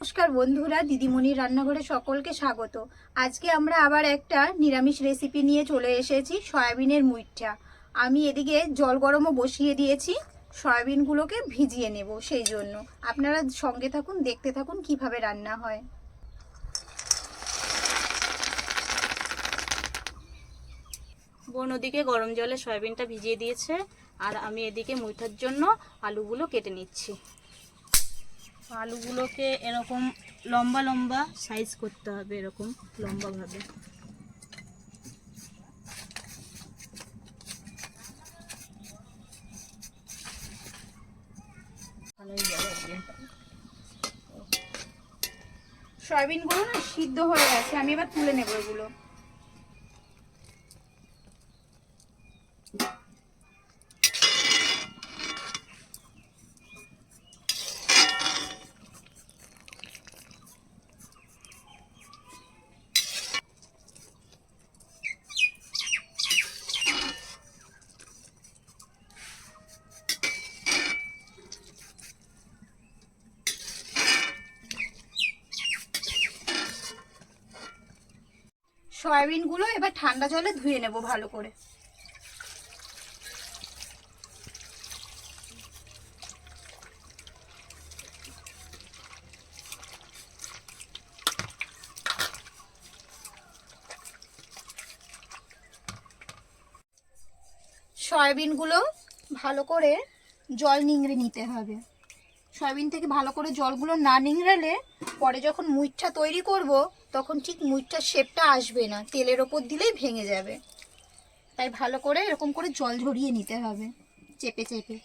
নমস্কার বন্ধুরা, দিদিমণির রান্নাঘরে সকলকে স্বাগত। আজকে আমরা আবার একটা নিরামিষ রেসিপি নিয়ে চলে এসেছি, সয়াবিনের মুইঠা। আমি এদিকে জল গরমও বসিয়ে দিয়েছি, সয়াবিনগুলোকে ভিজিয়ে নেব। সেই জন্য আপনারা সঙ্গে থাকুন, দেখতে থাকুন কিভাবে রান্না হয়। বোন ওদিকে গরম জলে সয়াবিনটা ভিজিয়ে দিয়েছে, আর আমি এদিকে মুইঠার জন্য আলুগুলো কেটে নিচ্ছি। আলুগুলোকে এরকম লম্বা লম্বা সাইজ করতে হবে, এরকম লম্বাভাবে। সয়াবিনগুলো না সিদ্ধ হয়ে গেছে, আমি এবার তুলে নেব এগুলো। সয়াবিনগুলো এবার ঠান্ডা জলে ধুয়ে নেব ভালো করে। সয়াবিনগুলো ভালো করে জল নিংড়ে নিতে হবে। সয়াবিন থেকে ভালো করে জলগুলো না নিংড়ালে পরে যখন মুইঠা তৈরি করব তখন ঠিক মুইঠার শেপটা আসবে না, তেলের ওপর দিলেই ভেঙে যাবে। তাই ভালো করে এরকম করে জল ঝরিয়ে নিতে হবে চেপে চেপে।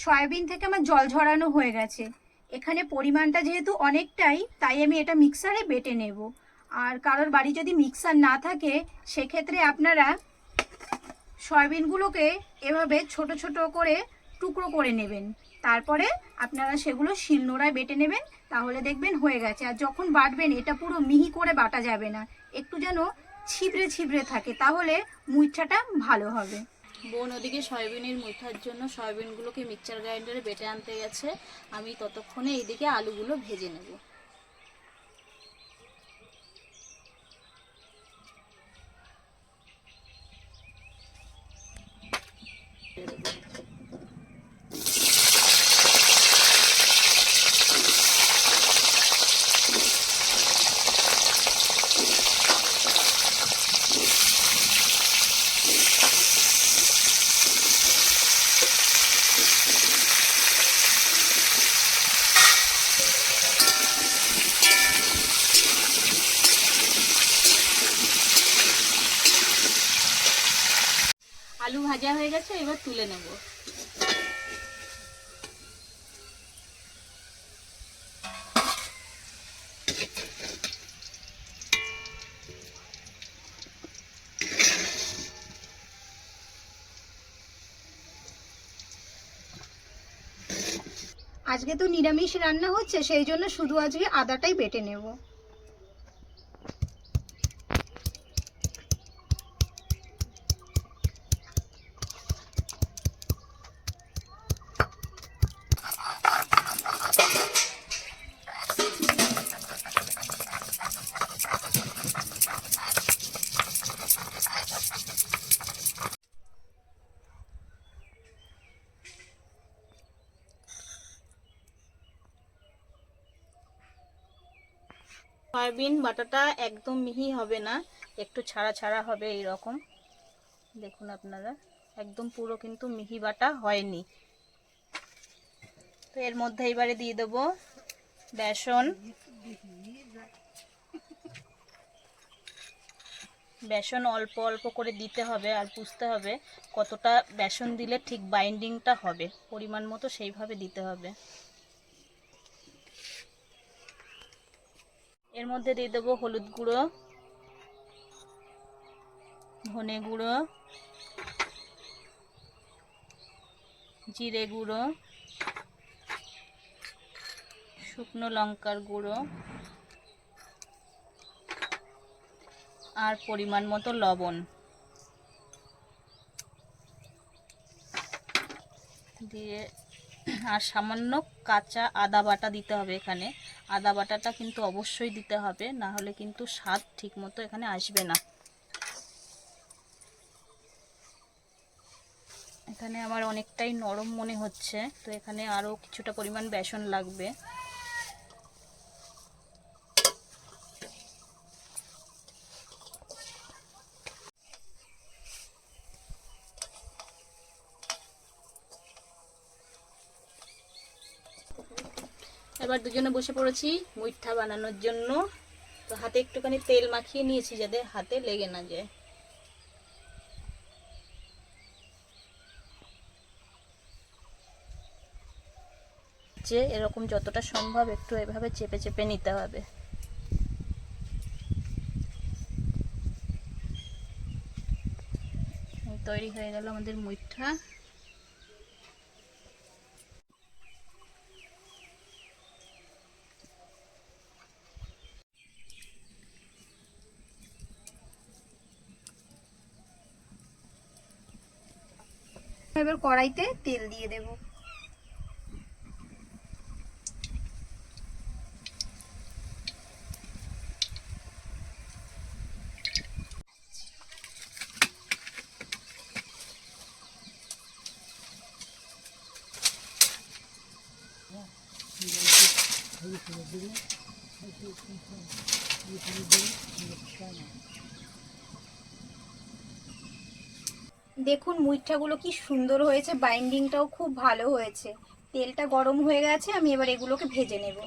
সয়াবিন থেকে আমার জল ঝরানো হয়ে গেছে। এখানে পরিমাণটা যেহেতু অনেকটাই, তাই আমি এটা মিক্সারে বেটে নেব। আর কারোর বাড়ি যদি মিক্সার না থাকে, সেক্ষেত্রে আপনারা সয়াবিনগুলোকে এভাবে ছোট ছোট করে টুকরো করে নেবেন। তারপরে আপনারা সেগুলো শিলনোড়ায় বেটে নেবেন, তাহলে দেখবেন হয়ে গেছে। আর যখন বাটবেন এটা পুরো মিহি করে বাটা যাবে না, একটু যেন ছিবড়ে ছিবড়ে থাকে, তাহলে মুইঠাটা ভালো হবে। বোন ওদিকে সয়াবিনের মুইঠার জন্য সয়াবিনগুলোকে মিক্সচার গ্রাইন্ডারে বেটে আনতে গেছে, আমি ততক্ষণে এইদিকে আলুগুলো ভেজে নেব। আলু ভাজা হয়ে গেছে, এবার তুলে নেব। আজকে তো নিরামিষ রান্না হচ্ছে, সেই জন্য শুধু আজকে আদাটাই বেটে নেব। সয়াবিন বাটাটা একদম মিহি হবে না, একটু ছাড়া ছাড়া হবে। এই রকম দেখুন আপনারা, একদম পুরো কিন্তু মিহি বাটা হয়নি। তো এর মধ্যে এবারে দিয়ে দেবো বেসন। বেসন অল্প অল্প করে দিতে হবে, আর বুঝতে হবে কতটা বেসন দিলে ঠিক বাইন্ডিংটা হবে, পরিমাণ মতো সেইভাবে দিতে হবে। এর মধ্যে দিয়ে দেবো হলুদ গুঁড়ো, ধনে গুঁড়ো, জিরে গুঁড়ো, শুকনো লঙ্কার গুঁড়ো আর পরিমাণ মতো লবণ দিয়ে, আর সামান্য কাঁচা আদা বাটা দিতে হবে। এখানে আদা বাটাটা কিন্তু অবশ্যই দিতে হবে, না হলে কিন্তু স্বাদ ঠিক মতো এখানে আসবে না। এখানে আমার অনেকটাই নরম মনে হচ্ছে, তো এখানে আরও কিছুটা পরিমাণ বেসন লাগবে। এবার দুজনে বসে পড়েছি মুইঠা বানানোর জন্য। তো হাতে একটুখানি তেল মাখিয়ে নিয়েছি যাতে হাতে লেগে না যায়। যে এরকম যতটা সম্ভব একটু এভাবে চেপে চেপে নিতে হবে। তৈরি হয়ে গেল আমাদের মুইঠা। এবার কড়াইতে তেল দিয়ে দেব। দেখুন মুইঠাগুলো কি সুন্দর হয়েছে, বাইন্ডিংটাও খুব ভালো হয়েছে। তেলটা গরম হয়ে গেছে, আমি এবার এগুলোকে ভেজে নেব।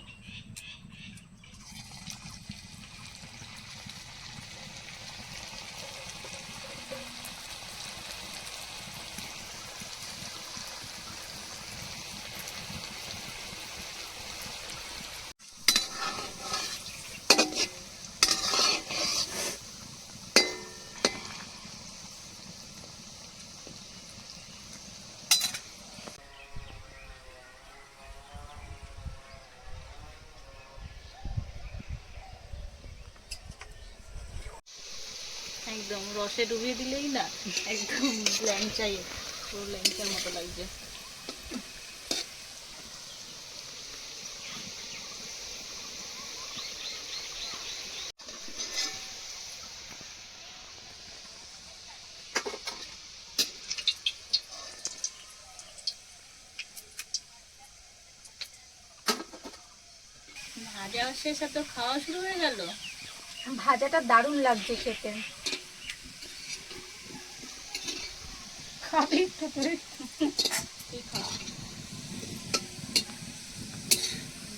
একদম রসে ডুবিয়ে দিলেই না একদম ল্যাংচাই, পুরো ল্যাংচার মতো লাগছে। ভাজা শেষ আর তো খাওয়া শুরু হয়ে গেল। ভাজাটা দারুণ লাগছে খেতে। খাবি একটু করে?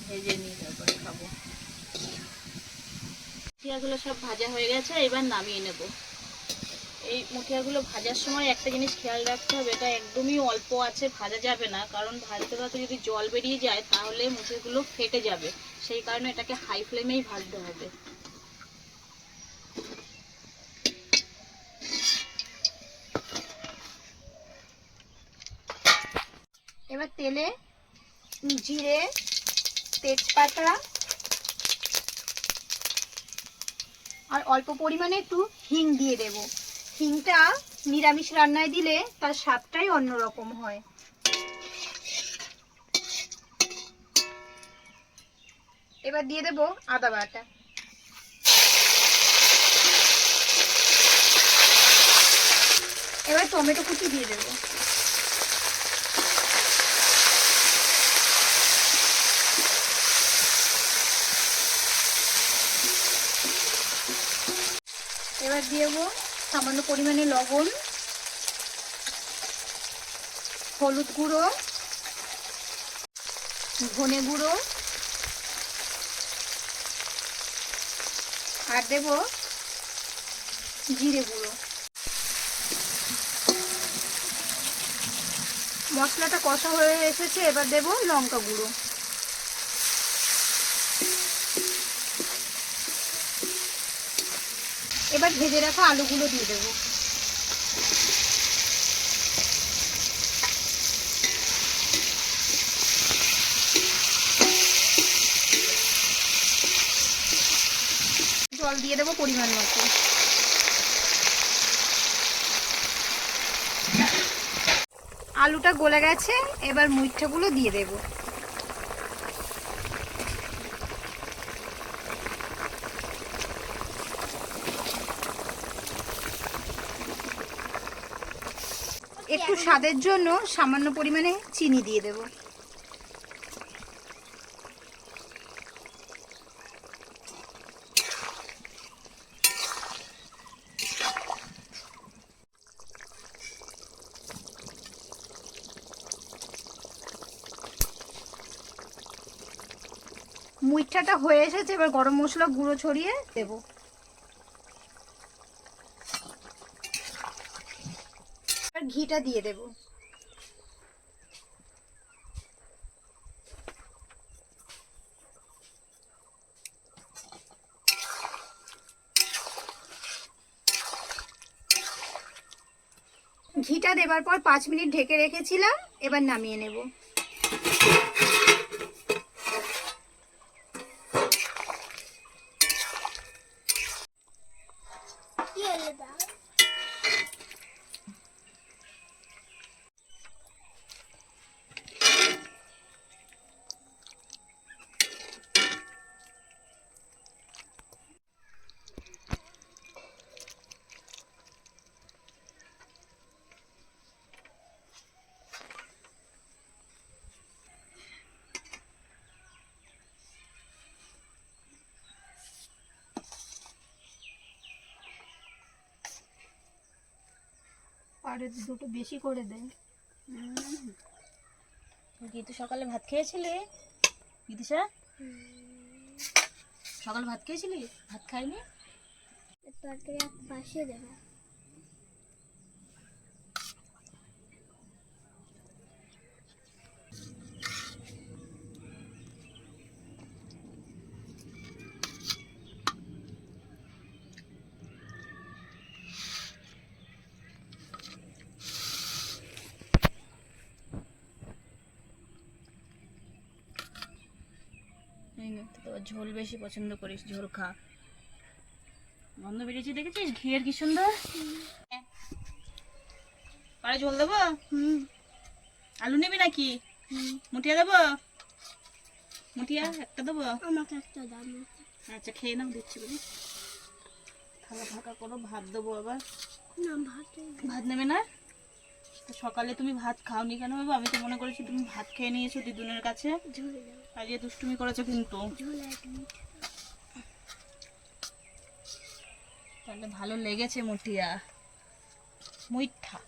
ভেজে নিয়ে তারপরে খাবো। মুঠিয়াগুলো সব ভাজা হয়ে গেছে, এবার নামিয়ে নেব। এই মুঠিয়াগুলো ভাজার সময় একটা জিনিস খেয়াল রাখতে হবে, এটা একদমই অল্প আছে ভাজা যাবে না, কারণ ভাজতে ভাজতে যদি জল বেরিয়ে যায় তাহলে মুঠিয়াগুলো ফেটে যাবে। সেই কারণে এটাকে হাই ফ্লেমেই ভাজতে হবে। এবার তেলে জিরে, তেজপাতা আর অল্প পরিমাণে একটু হিং দিয়ে দেব। হিংটা নিরামিষ রান্নায় দিলে তার স্বাদটাই অন্যরকম হয়। এবার দিয়ে দেব আদা বাটা। এবার টমেটো কুচি দিয়ে দেব। এবার দিয়ে দেবো সামান্য পরিমাণে লবণ, হলুদ গুঁড়ো, ধনে গুঁড়ো আর দেব জিরে গুঁড়ো। মশলাটা কষা হয়ে এসেছে, এবার দেব লঙ্কা গুঁড়ো। এবার ভেজে রাখা আলুগুলো দিয়ে দেবো। জল দিয়ে দেবো পরিমাণ মতো। আলুটা গলে গেছে, এবার মুইঠাগুলো দিয়ে দেব। একটু স্বাদের জন্য সামান্য পরিমাণে চিনি দিয়ে দেব। মুইঠাটা হয়ে এসেছে, এবার গরম মশলা গুঁড়ো ছড়িয়ে দেব। আর ঘিটা দিয়ে দেব। ঘিটা দেবার পর 5 মিনিট ঢেকে রেখেছিলাম, এবার নামিয়ে নেব। আর দুটো বেশি করে দেয়। গীতু সকালে ভাত খেয়েছিলি? গীতিশা সকালে ভাত খেয়েছিলি? ভাত খাইনি? পাশে দেবো। তো ঝোল বেশি পছন্দ করিস, ঝোল খা। গন্ধ বেরিয়েছে দেখেছিস? ঘিয়ের কি সুন্দর। পারে ঝোল দেবো? আলু নিবি নাকি? মুঠিয়া দেবো? মুঠিয়া একটা দেবো? আমাকে একটা দাম। আচ্ছা খেয়ে নাও, দিচ্ছি বলি। থালা ফাঁকা করো, ভাত দেবো আবার। না ভাত নেবে না? তো সকালে তুমি ভাত খাওনি কেন বাবা? আমি তো মনে করেছি তুমি ভাত খেয়ে নিয়েছো দিদুনের কাছে। আজকে দুষ্টুমি করেছো কিন্তু। তাহলে ভালো লেগেছে মুঠিয়া, মুইঠা।